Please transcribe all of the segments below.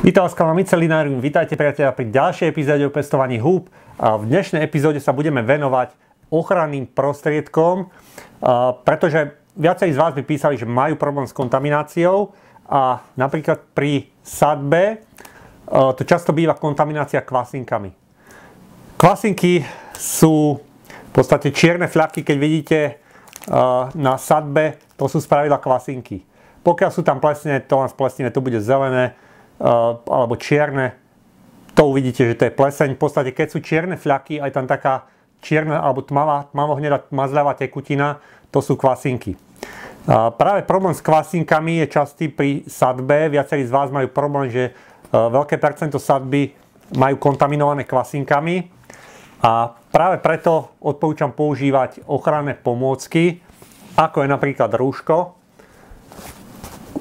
Vítam vás, kanál Mycelinárium. Vítajte, priatelia, pri ďalšej epizóde o pestovaní húb. V dnešnej epizóde sa budeme venovať ochranným prostriedkom, pretože viacerí z vás mi písali, že majú problém s kontamináciou a napríklad pri sadbe to často býva kontaminácia kvasinkami. Kvasinky sú v podstate čierne fľaky, keď vidíte na sadbe, to sú spravidla kvasinky. Pokiaľ sú tam plesne, to len splesnivé, to bude zelené alebo čierne, to uvidíte, že to je pleseň. V podstate, keď sú čierne fľaky, aj tam taká čierna alebo tmavo-hnedá mazľavá tekutina, to sú kvasinky. Práve problém s kvasinkami je častý pri sadbe. Viacerí z vás majú problém, že veľké percento sadby majú kontaminované kvasinkami a práve preto odporúčam používať ochranné pomôcky, ako je napríklad rúško.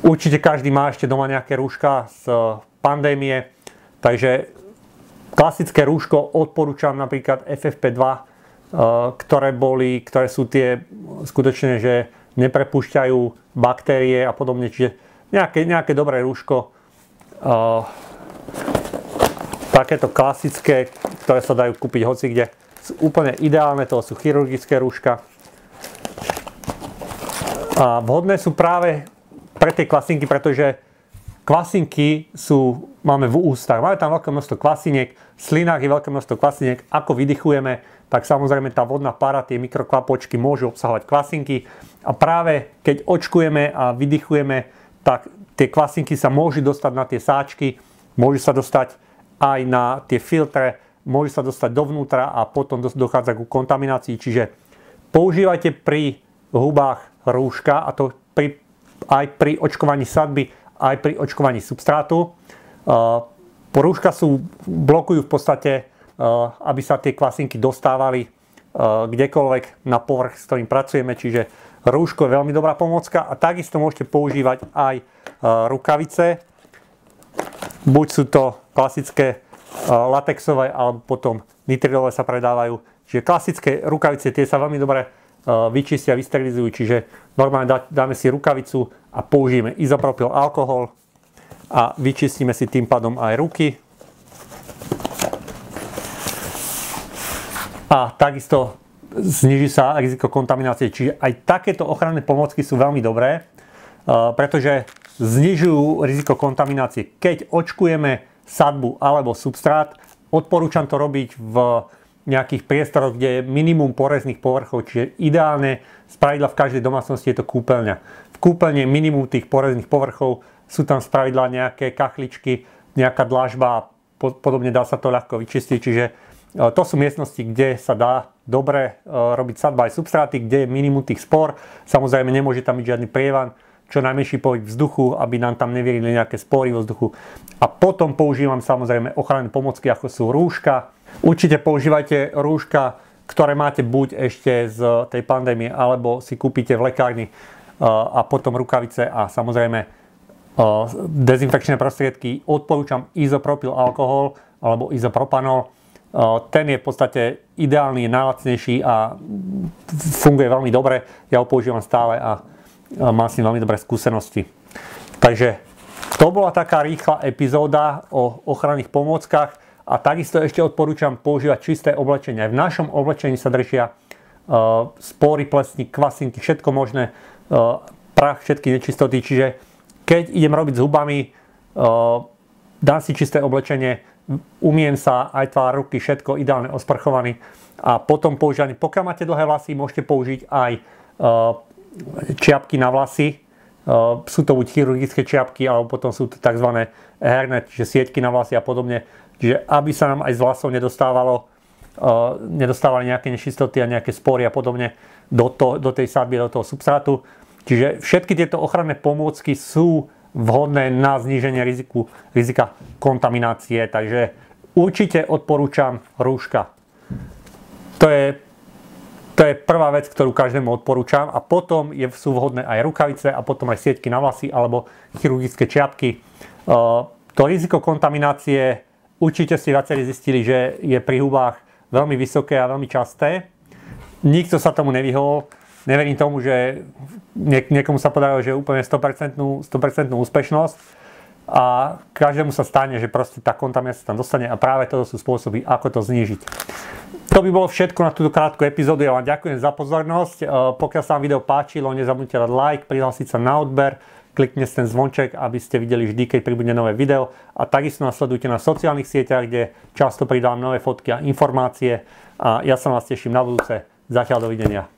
Určite každý má ešte doma nejaké rúška z pandémie, takže klasické rúško odporúčam napríklad FFP2, ktoré sú tie skutočne, že neprepúšťajú baktérie a podobne, čiže nejaké dobré rúško, takéto klasické, ktoré sa dajú kúpiť hocikde, sú úplne ideálne, to sú chirurgické rúška a vhodné sú práve pre tie kvasinky, pretože kvasinky máme v ústach. Máme tam veľké množstvo kvasiniek, v slinách je veľké množstvo kvasiniek. Ako vydychujeme, tak samozrejme tá vodná pára, tie mikrokvapočky môžu obsahovať kvasinky. A práve keď očkujeme a vydychujeme, tak tie kvasinky sa môžu dostať na tie sáčky, môžu sa dostať aj na tie filtre, môžu sa dostať dovnútra a potom dochádza ku kontaminácii. Čiže používajte pri hubách rúška, a to aj pri očkovaní sadby, aj pri očkovaní substrátu. Rúška blokujú v podstate, aby sa tie kvasinky dostávali kdekoľvek na povrch, s ktorým pracujeme, čiže rúško je veľmi dobrá pomôcka a takisto môžete používať aj rukavice. Buď sú to klasické latexové, alebo potom nitridové sa predávajú. Čiže klasické rukavice, tie sa veľmi dobre vyčistia, vysterilizujú, čiže normálne dáme si rukavicu a použijeme izopropyl alkohol a vyčistíme si tým pádom aj ruky. A takisto zniží sa riziko kontaminácie, čiže aj takéto ochranné pomôcky sú veľmi dobré, pretože znižujú riziko kontaminácie. Keď očkujeme sadbu alebo substrát, odporúčam to robiť v nejakých priestoroch, kde je minimum porezných povrchov, čiže ideálne spravidla v každej domácnosti je to kúpeľňa. V kúpeľni je minimum tých porezných povrchov, sú tam spravidla nejaké kachličky, nejaká dlažba a podobne dá sa to ľahko vyčistiť, čiže to sú miestnosti, kde sa dá dobre robiť sadba aj substráty, kde je minimum tých spor. Samozrejme nemôže tam byť žiadny prievan, čo najmenší pohyb vzduchu, aby nám tam nevierili nejaké spory vo vzduchu. A potom používam samozrejme ochranné pomôcky, ako sú rúška. Určite používajte rúška, ktoré máte buď ešte z tej pandémie, alebo si kúpite v lekárni a potom rukavice a samozrejme dezinfekčné prostriedky. Odporúčam izopropyl alkohol alebo izopropanol. Ten je v podstate ideálny, najlacnejší a funguje veľmi dobre. Ja ho používam stále a mám s ním veľmi dobré skúsenosti. Takže to bola taká rýchla epizóda o ochranných pomôckach. A takisto ešte odporúčam používať čisté oblečenie. Aj v našom oblečení sa držia spory, plesní, kvasinky, všetko možné, prach, všetky nečistoty. Čiže keď idem robiť s hubami, dám si čisté oblečenie, umiem sa, aj tvár, ruky, všetko ideálne osprchovaný. A potom používanie, pokiaľ máte dlhé vlasy, môžete použiť aj čiapky na vlasy. Sú to buď chirurgické čiapky, alebo potom sú to tzv. Hairnet, čiže sieťky na vlasy a podobne. Čiže aby sa nám aj z vlasov nedostávali nejaké nečistoty a nejaké spory a podobne do tej sadby, do toho substrátu. Čiže všetky tieto ochranné pomôcky sú vhodné na zníženie rizika kontaminácie. Takže určite odporúčam rúška. To je prvá vec, ktorú každému odporúčam. A potom sú vhodné aj rukavice a potom aj sieťky na vlasy alebo chirurgické čiapky. To riziko kontaminácie určite ste viacerí zistili, že je pri hubách veľmi vysoké a veľmi časté. Nikto sa tomu nevyhol. Neverím tomu, že niekomu sa podarilo, že úplne 100% úspešnosť. a každému sa stane, že proste tá kontaminácia tam dostane a práve toto sú spôsoby, ako to znížiť. To by bolo všetko na túto krátku epizódu. Ja vám ďakujem za pozornosť. Pokiaľ sa vám video páčilo, nezabudnite dať like, prihlásiť sa na odber, kliknite ten zvonček, aby ste videli vždy, keď pribudne nové video. A takisto nás sledujte na sociálnych sieťach, kde často pridávam nové fotky a informácie. A ja sa na vás teším na budúce. Zatiaľ dovidenia.